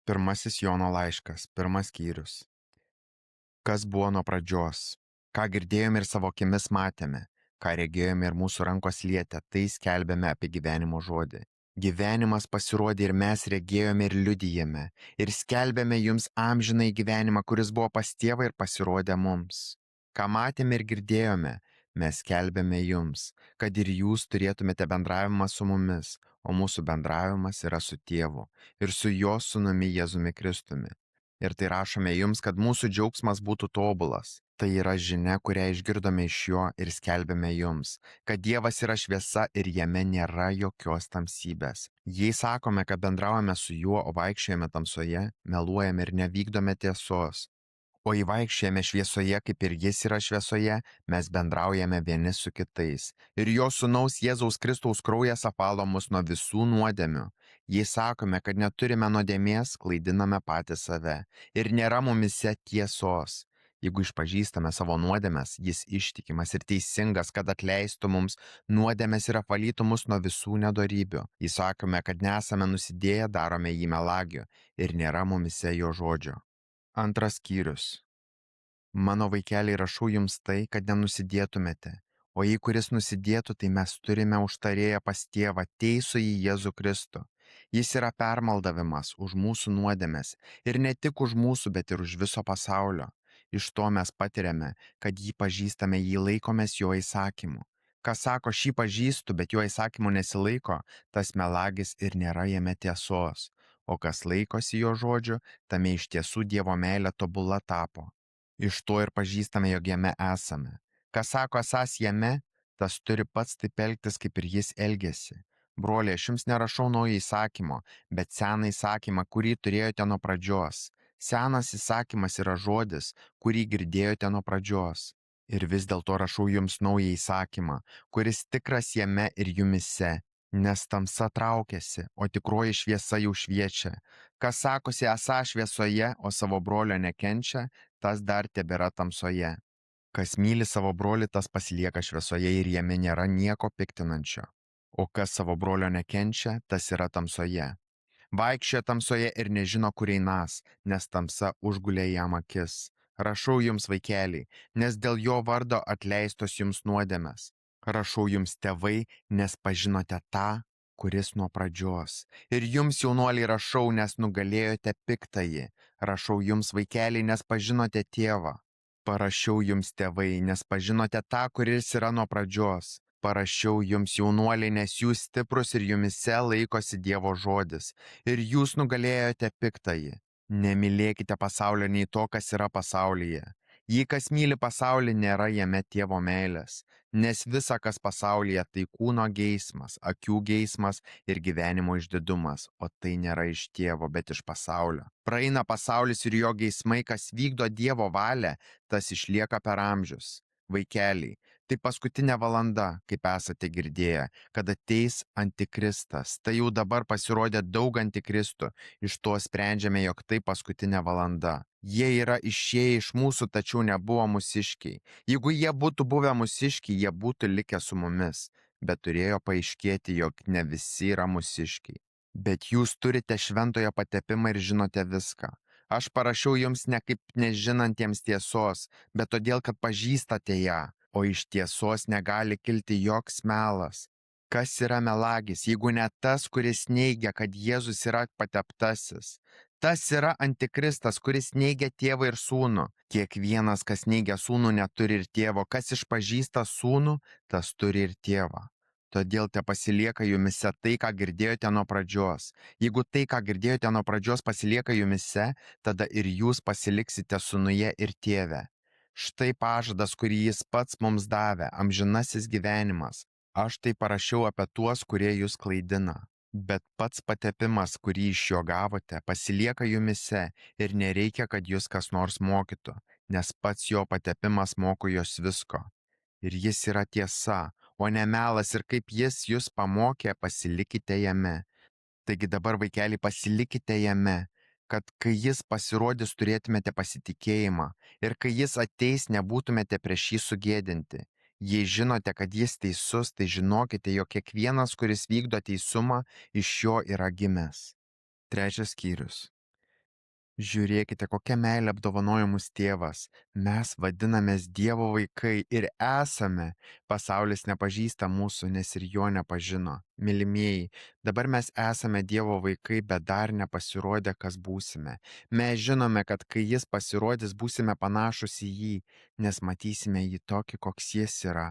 Pirmasis Jono laiškas, pirmas skyrius. Kas buvo nuo pradžios, ką girdėjome ir savo akimis matėme, ką regėjome ir mūsų rankos lietė, tai skelbėme apie gyvenimo žodį. Gyvenimas pasirodė ir mes regėjome ir liudijame, ir skelbėme jums amžinai gyvenimą, kuris buvo pas tėvą ir pasirodė mums. Ką matėme ir girdėjome, mes skelbėme jums, kad ir jūs turėtumėte bendravimą su mumis, o mūsų bendravimas yra su tėvu ir su jo sūnumi Jėzumi Kristumi. Ir tai rašome jums, kad mūsų džiaugsmas būtų tobulas. Tai yra žinia, kurią išgirdome iš jo ir skelbėme jums, kad Dievas yra šviesa ir jame nėra jokios tamsybės. Jei sakome, kad bendraujame su juo, o vaikščiojame tamsoje, meluojame ir nevykdome tiesos. O įvaikščiojame šviesoje, kaip ir jis yra šviesoje, mes bendraujame vieni su kitais. Ir jo sūnaus Jėzaus Kristaus kraujas apvalo mus nuo visų nuodėmių. Jei sakome, kad neturime nuodėmės, klaidiname patys save. Ir nėra mumise tiesos. Jeigu išpažįstame savo nuodėmes, jis ištikimas ir teisingas, kad atleistų mums nuodėmes ir apvalytų mus nuo visų nedorybių. Jei sakome, kad nesame nusidėję, darome jį melagiu ir nėra mumise jo žodžio. Antras skyrius. Mano vaikeliai, rašau jums tai, kad nenusidėtumėte, o jei kuris nusidėtų, tai mes turime užtarėję pas tėvą teisųjį Jėzų Kristų. Jis yra permaldavimas už mūsų nuodėmes ir ne tik už mūsų, bet ir už viso pasaulio. Iš to mes patiriame, kad jį pažįstame, jį laikomės jo įsakymų. Kas sako, šį pažįstu, bet jo įsakymų nesilaiko, tas melagis ir nėra jame tiesos. O kas laikosi jo žodžiu, tame iš tiesų Dievo meilė tobula tapo. Iš to ir pažįstame, jog jame esame. Kas sako, esąs jame, tas turi pats taip elgtis, kaip ir jis elgėsi. Broliai, aš jums nerašau naujo įsakymo, bet seną įsakymą, kurį turėjote nuo pradžios. Senas įsakymas yra žodis, kurį girdėjote nuo pradžios. Ir vis dėlto rašau jums naują įsakymą, kuris tikras jame ir jumise. Nes tamsa traukiasi, o tikroji šviesa jau šviečia. Kas sakosi esą šviesoje, o savo brolio nekenčia, tas dar tebėra tamsoje. Kas myli savo brolį, tas pasilieka šviesoje ir jame nėra nieko piktinančio. O kas savo brolio nekenčia, tas yra tamsoje. Vaikščioja tamsoje ir nežino, kur einas, nes tamsa užgulė jam akis. Rašau jums, vaikeliai, nes dėl jo vardo atleistos jums nuodėmės. Rašau jums, tėvai, nes pažinote tą, kuris nuo pradžios. Ir jums, jaunuoliai, rašau, nes nugalėjote piktąjį. Rašau jums, vaikeliai, nes pažinote tėvą. Parašiau jums, tėvai, nes pažinote tą, kuris yra nuo pradžios. Parašiau jums, jaunuoliai, nes jūs stiprus ir jumise laikosi Dievo žodis. Ir jūs nugalėjote piktąjį. Nemylėkite pasaulio nei to, kas yra pasaulyje. Jei kas myli pasaulį, nėra jame Tėvo meilės. Nes visa, kas pasaulyje, tai kūno geismas, akių geismas ir gyvenimo išdidumas, o tai nėra iš Tėvo, bet iš pasaulio. Praeina pasaulis ir jo geismai, kas vykdo Dievo valią, tas išlieka per amžius. Vaikeliai, tai paskutinė valanda, kaip esate girdėję, kad ateis antikristas. Tai jau dabar pasirodė daug antikristų, iš to sprendžiame, jog tai paskutinė valanda. Jie yra išėję iš mūsų, tačiau nebuvo mūsiškiai. Jeigu jie būtų buvę mūsiškiai, jie būtų likę su mumis, bet turėjo paaiškėti, jog ne visi yra mūsiškiai. Bet jūs turite šventojo patepimą ir žinote viską. Aš parašiau jums ne kaip nežinantiems tiesos, bet todėl, kad pažįstate ją, o iš tiesos negali kilti joks melas. Kas yra melagis, jeigu ne tas, kuris neigia, kad Jėzus yra pateptasis? Tas yra antikristas, kuris neigia tėvą ir sūnų. Kiekvienas, kas neigia sūnų, neturi ir tėvo. Kas išpažįsta sūnų, tas turi ir tėvą. Todėl te pasilieka jumise tai, ką girdėjote nuo pradžios. Jeigu tai, ką girdėjote nuo pradžios, pasilieka jumise, tada ir jūs pasiliksite sūnuje ir tėve. Štai pažadas, kurį jis pats mums davė, amžinasis gyvenimas. Aš tai parašiau apie tuos, kurie jūs klaidina. Bet pats patepimas, kurį iš jo gavote, pasilieka jumise ir nereikia, kad jūs kas nors mokytų, nes pats jo patepimas moko jos visko. Ir jis yra tiesa, o ne melas, ir kaip jis jūs pamokė, pasilikite jame. Taigi dabar, vaikeliai, pasilikite jame, kad kai jis pasirodys, turėtumėte pasitikėjimą ir kai jis ateis, nebūtumėte prieš jį sugėdinti. Jei žinote, kad jis teisus, tai žinokite, jog kiekvienas, kuris vykdo teisumą, iš jo yra gimęs. Trečias skyrius. Žiūrėkite, kokia meilė apdovanoja mus tėvas. Mes vadinamės Dievo vaikai ir esame. Pasaulis nepažįsta mūsų, nes ir jo nepažino. Mylimieji, dabar mes esame Dievo vaikai, bet dar nepasirodė, kas būsime. Mes žinome, kad kai jis pasirodys, būsime panašus į jį, nes matysime jį tokį, koks jis yra.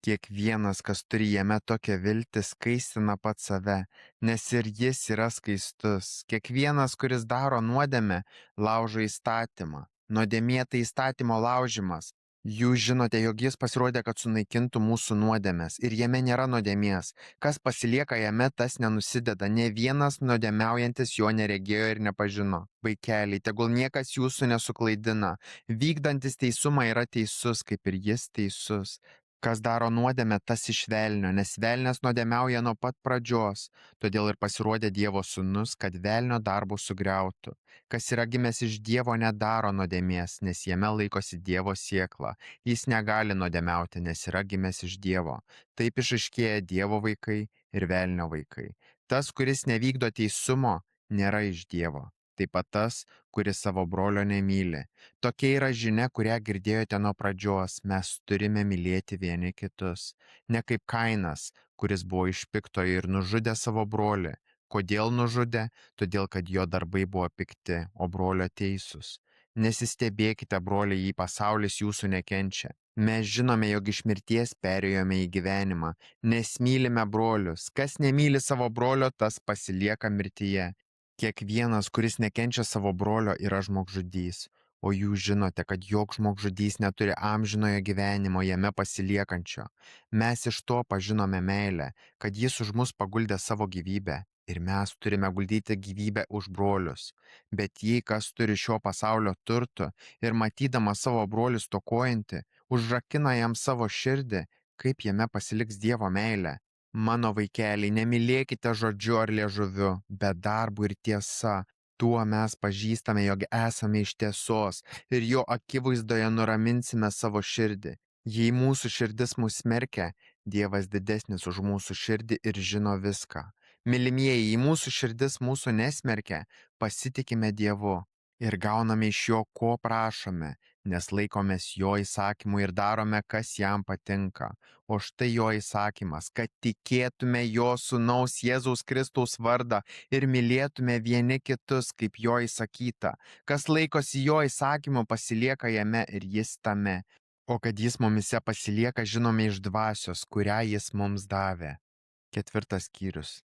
Kiekvienas, kas turi jame tokią viltį, skaistina pats save, nes ir jis yra skaistus. Kiekvienas, kuris daro nuodėmę, laužo įstatymą. Nuodėmė tai įstatymo laužimas. Jūs žinote, jog jis pasirodė, kad sunaikintų mūsų nuodėmės ir jame nėra nuodėmės. Kas pasilieka jame, tas nenusideda. Ne vienas nuodėmiaujantis jo neregėjo ir nepažino. Vaikeliai, tegul niekas jūsų nesuklaidina. Vykdantis teisumą yra teisus, kaip ir jis teisus. Kas daro nuodėmę, tas iš velnio, nes velnias nuodėmiauja nuo pat pradžios. Todėl ir pasirodė Dievo sūnus, kad velnio darbus sugriautų. Kas yra gimęs iš Dievo, nedaro nuodėmės, nes jame laikosi Dievo siekla. Jis negali nuodėmiauti, nes yra gimęs iš Dievo. Taip išaiškėja Dievo vaikai ir velnio vaikai. Tas, kuris nevykdo teisumo, nėra iš Dievo. Taip pat tas, kuris savo brolio nemyli. Tokia yra žinia, kurią girdėjote nuo pradžios. Mes turime mylėti vieni kitus. Ne kaip Kainas, kuris buvo iš piktojo ir nužudė savo brolį. Kodėl nužudė? Todėl, kad jo darbai buvo pikti, o brolio teisūs. Nesistebėkite, broliai, jei pasaulis jūsų nekenčia. Mes žinome, jog iš mirties perėjome į gyvenimą, nes mylime brolius. Kas nemyli savo brolio, tas pasilieka mirtyje. Kiekvienas, kuris nekenčia savo brolio, yra žmogžudys. O jūs žinote, kad joks žmogžudys neturi amžinojo gyvenimo jame pasiliekančio. Mes iš to pažinome meilę, kad jis už mus paguldė savo gyvybę. Ir mes turime guldyti gyvybę už brolius. Bet jei kas turi šio pasaulio turtų ir matydama savo brolius stokojantį, užrakina jam savo širdį, kaip jame pasiliks Dievo meilė. Mano vaikeliai, nemylėkite žodžiu ar liežuviu, bet darbu ir tiesa. Tuo mes pažįstame, jog esame iš tiesos ir jo akivaizdoje nuraminsime savo širdį. Jei mūsų širdis mus smerkia, Dievas didesnis už mūsų širdį ir žino viską. Mylimieji, jei mūsų širdis mūsų nesmerkia, pasitikime Dievu ir gauname iš jo, ko prašome, nes laikomės jo įsakymų ir darome, kas jam patinka. O štai jo įsakymas, kad tikėtume jo sūnaus Jėzaus Kristaus vardą ir mylėtume vieni kitus, kaip jo įsakyta. Kas laikosi jo įsakymų, pasilieka jame ir jis tame. O kad jis mumise pasilieka, žinome iš dvasios, kurią jis mums davė. 4 skyrius.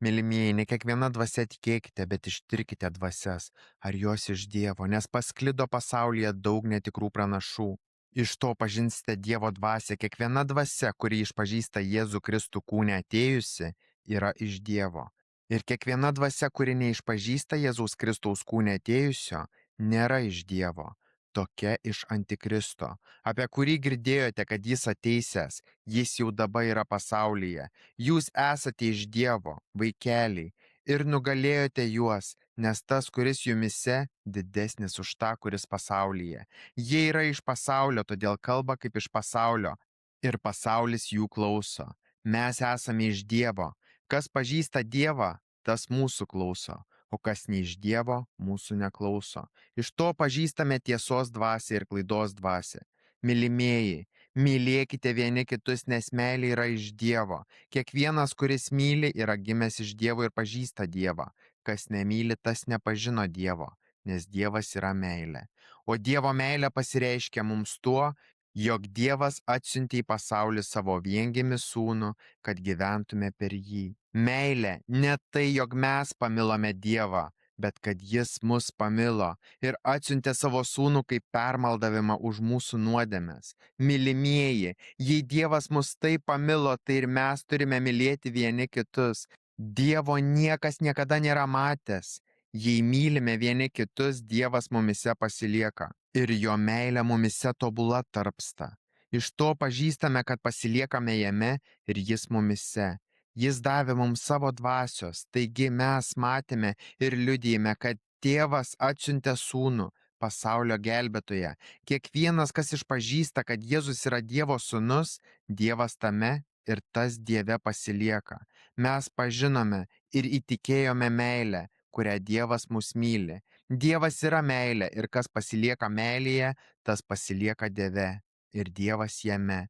Mylimieji, ne kiekviena dvasia tikėkite, bet ištirkite dvasias, ar jos iš Dievo, nes pasklido pasaulyje daug netikrų pranašų. Iš to pažinsite Dievo dvasią. Kiekviena dvasia, kuri išpažįsta Jėzų Kristų kūne atėjusi, yra iš Dievo. Ir kiekviena dvasia, kuri neišpažįsta Jėzaus Kristaus kūne atėjusio, nėra iš Dievo. Tokia iš Antikristo, apie kurį girdėjote, kad jis ateisęs, jis jau dabar yra pasaulyje. Jūs esate iš Dievo, vaikeliai, ir nugalėjote juos, nes tas, kuris jumise, didesnis už tą, kuris pasaulyje. Jie yra iš pasaulio, todėl kalba kaip iš pasaulio, ir pasaulis jų klauso. Mes esame iš Dievo. Kas pažįsta Dievą, tas mūsų klauso, o kas ne iš Dievo, mūsų neklauso. Iš to pažįstame tiesos dvasią ir klaidos dvasią. Mylimieji, mylėkite vieni kitus, nes meilė yra iš Dievo. Kiekvienas, kuris myli, yra gimęs iš Dievo ir pažįsta Dievą. Kas nemyli, tas nepažino Dievo, nes Dievas yra meilė. O Dievo meilė pasireiškia mums tuo, jog Dievas atsiuntė į pasaulį savo viengimį sūnų, kad gyventume per jį. Meilė ne tai, jog mes pamilome Dievą, bet kad jis mus pamilo ir atsiuntė savo sūnų kaip permaldavimą už mūsų nuodėmes. Mylimieji, jei Dievas mus taip pamilo, tai ir mes turime mylėti vieni kitus. Dievo niekas niekada nėra matęs. Jei mylime vieni kitus, Dievas mumise pasilieka ir jo meilė mumise tobula tarpsta. Iš to pažįstame, kad pasiliekame jame ir jis mumise. Jis davė mums savo dvasios, taigi mes matėme ir liudijame, kad Tėvas atsiuntė sūnų, pasaulio gelbėtoją. Kiekvienas, kas išpažįsta, kad Jėzus yra Dievo sūnus, Dievas tame ir tas Dieve pasilieka. Mes pažinome ir įtikėjome meilę, kurią Dievas mus myli. Dievas yra meilė ir kas pasilieka meilėje, tas pasilieka Dieve ir Dievas jame.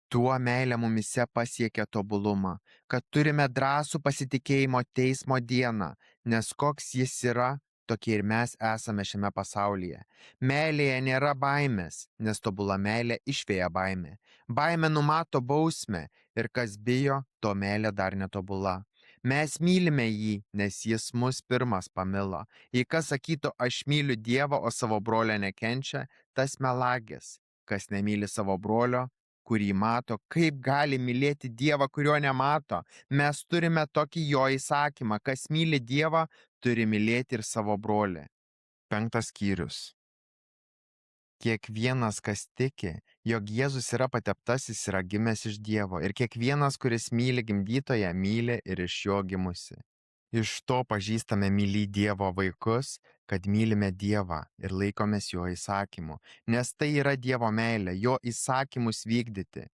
Tuo meilė mumise pasiekia tobulumą, kad turime drąsų pasitikėjimo teismo dieną, nes koks jis yra, tokie ir mes esame šiame pasaulyje. Meilėje nėra baimės, nes tobula meilė išvėja baimę. Baimė numato bausmę ir kas bijo, to meilė dar netobula. Mes mylime jį, nes jis mus pirmas pamilo. Jei kas sakytų, aš myliu Dievą, o savo brolio nekenčia, tas melagis. Kas nemyli savo brolio, kurį mato, kaip gali mylėti Dievą, kurio nemato. Mes turime tokį jo įsakymą, kas myli Dievą, turi mylėti ir savo brolį. 5 skyrius. Kiekvienas, kas tiki, jog Jėzus yra pateptasis, yra gimęs iš Dievo, ir kiekvienas, kuris myli gimdytoją, myli ir iš jo gimusi. Iš to pažįstame mylį Dievo vaikus, kad mylime Dievą ir laikomės jo įsakymų, nes tai yra Dievo meilė, jo įsakymus vykdyti.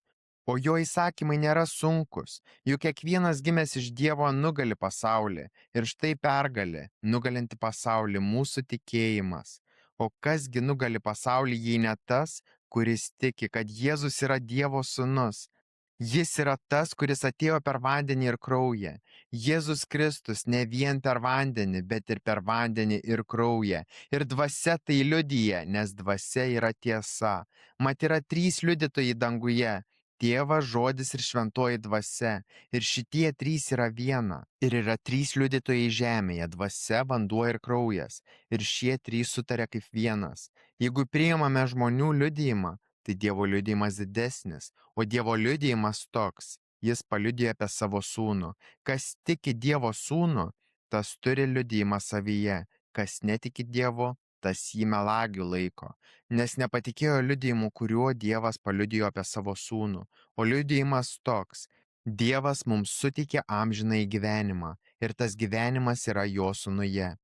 O jo įsakymai nėra sunkus, juk kiekvienas gimęs iš Dievo nugali pasaulį, ir štai pergalė, nugalinti pasaulį mūsų tikėjimas. O kasgi nugali pasaulį, jei ne tas, kuris tiki, kad Jėzus yra Dievo sūnus? Jis yra tas, kuris atėjo per vandenį ir kraują. Jėzus Kristus ne vien per vandenį, bet ir per vandenį ir kraują. Ir dvasia tai liudyja, nes dvasia yra tiesa. Mat yra 3 liudytojai danguje. Tėvas, Žodis ir šventoji dvasia. Ir šitie 3 yra viena. Ir yra 3 liudytojai žemėje - dvasia, vanduo ir kraujas. Ir šie 3 sutarė kaip vienas. Jeigu priimame žmonių liudijimą, tai Dievo liudijimas didesnis, o Dievo liudijimas toks. Jis paliudijo apie savo sūnų. Kas tiki Dievo sūnų, tas turi liudijimą savyje. Kas netiki Dievu, tas jį melagiu laiko, nes nepatikėjo liudijimu, kuriuo Dievas paliudijo apie savo sūnų. O liudijimas toks. Dievas mums suteikė amžinąjį gyvenimą, ir tas gyvenimas yra jo sūnuje.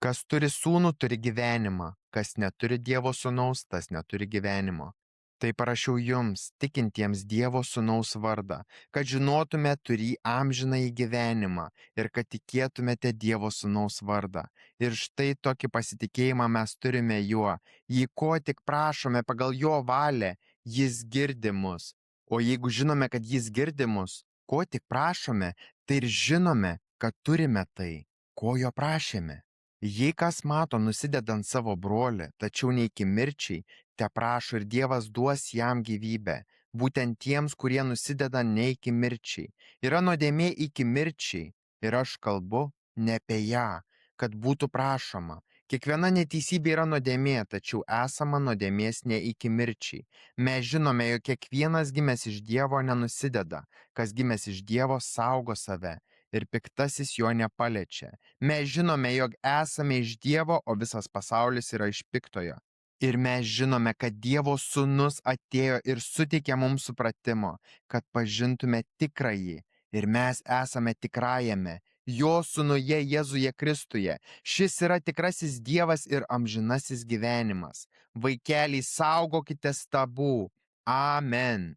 Kas turi sūnų, turi gyvenimą. Kas neturi Dievo sūnaus, tas neturi gyvenimo. Tai parašiau jums, tikintiems Dievo sūnaus vardą, kad žinotume turį amžinąjį gyvenimą ir kad tikėtumėte Dievo sūnaus vardą. Ir štai tokį pasitikėjimą mes turime juo. Jei ko tik prašome pagal jo valią, jis girdi mus. O jeigu žinome, kad jis girdi mus, ko tik prašome, tai ir žinome, kad turime tai, ko jo prašėme. Jei kas mato nusidedant savo brolį, tačiau ne iki mirčiai, te prašo ir Dievas duos jam gyvybę, būtent tiems, kurie nusideda ne iki mirčiai. Yra nuodėmė iki mirčiai ir aš kalbu ne apie ją, kad būtų prašoma. Kiekviena neteisybė yra nuodėmė, tačiau esama nuodėmės ne iki mirčiai. Mes žinome, jog kiekvienas gimęs iš Dievo nenusideda, kas gimęs iš Dievo saugo save ir piktasis jo nepaliečia. Mes žinome, jog esame iš Dievo, o visas pasaulis yra iš piktojo. Ir mes žinome, kad Dievo sūnus atėjo ir suteikė mums supratimo, kad pažintume tikrąjį. Ir mes esame tikrajame, jo sūnuje Jėzuje Kristuje. Šis yra tikrasis Dievas ir amžinasis gyvenimas. Vaikeliai, saugokite stabų. Amen.